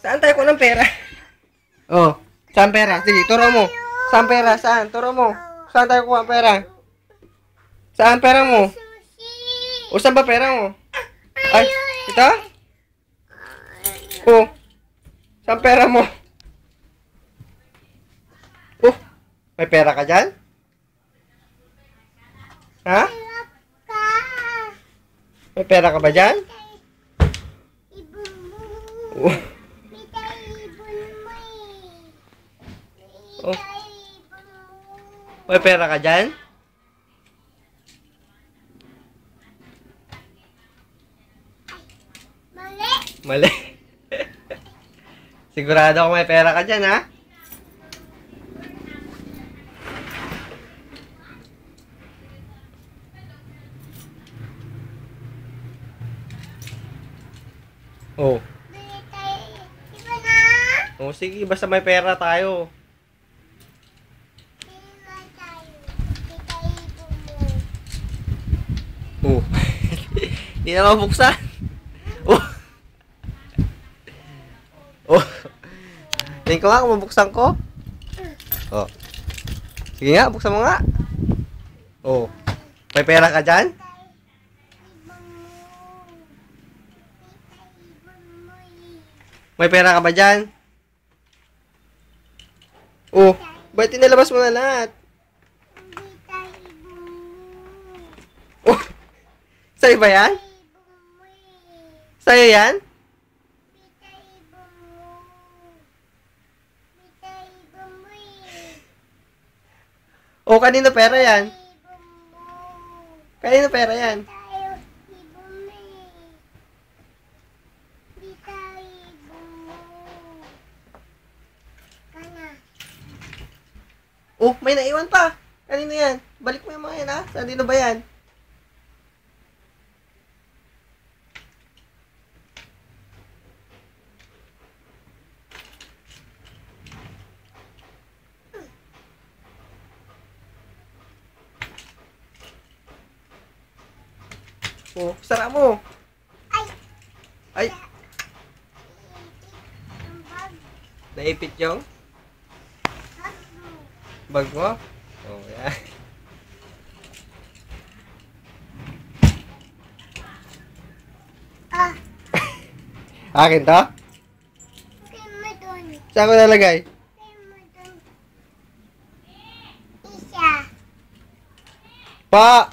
Saan tayo kuha ng pera? Oh, saan pera? Sige, turo mo. Saan pera? Saan? Turo mo. Saan tayo kuha ng pera? Saan pera mo? O, saan ba pera mo? Ay, ito? Oh, saan pera mo? Oh, may pera ka dyan? Ha? May pera ka ba dyan? Oh. Oh. May pera ka dyan? Mali. Sigurado ako may pera ka dyan, ha? Oh. Oh, sige, basta may pera tayo. Oh. Hindi na mabuksan. Oh. Oh. Tingin ko nga kung mabuksan ko. Oh. Sige nga, buksan mo nga. Oh. May pera ka dyan? May pera ka ba dyan? Oh, ba't tinalabas mo na lahat? Oh, sa'yo ba yan? Sa'yo yan? Oh, kanino pera yan? Kanino pera yan? Oh, may naiwan pa. Kanino yan? Balik mo yung mga yan, ha? Kanino ba yan? Oh, sara mo. Ay. Naipit yung bag mo? Oh, yan. Akin to? Saan ko nalagay? Pa!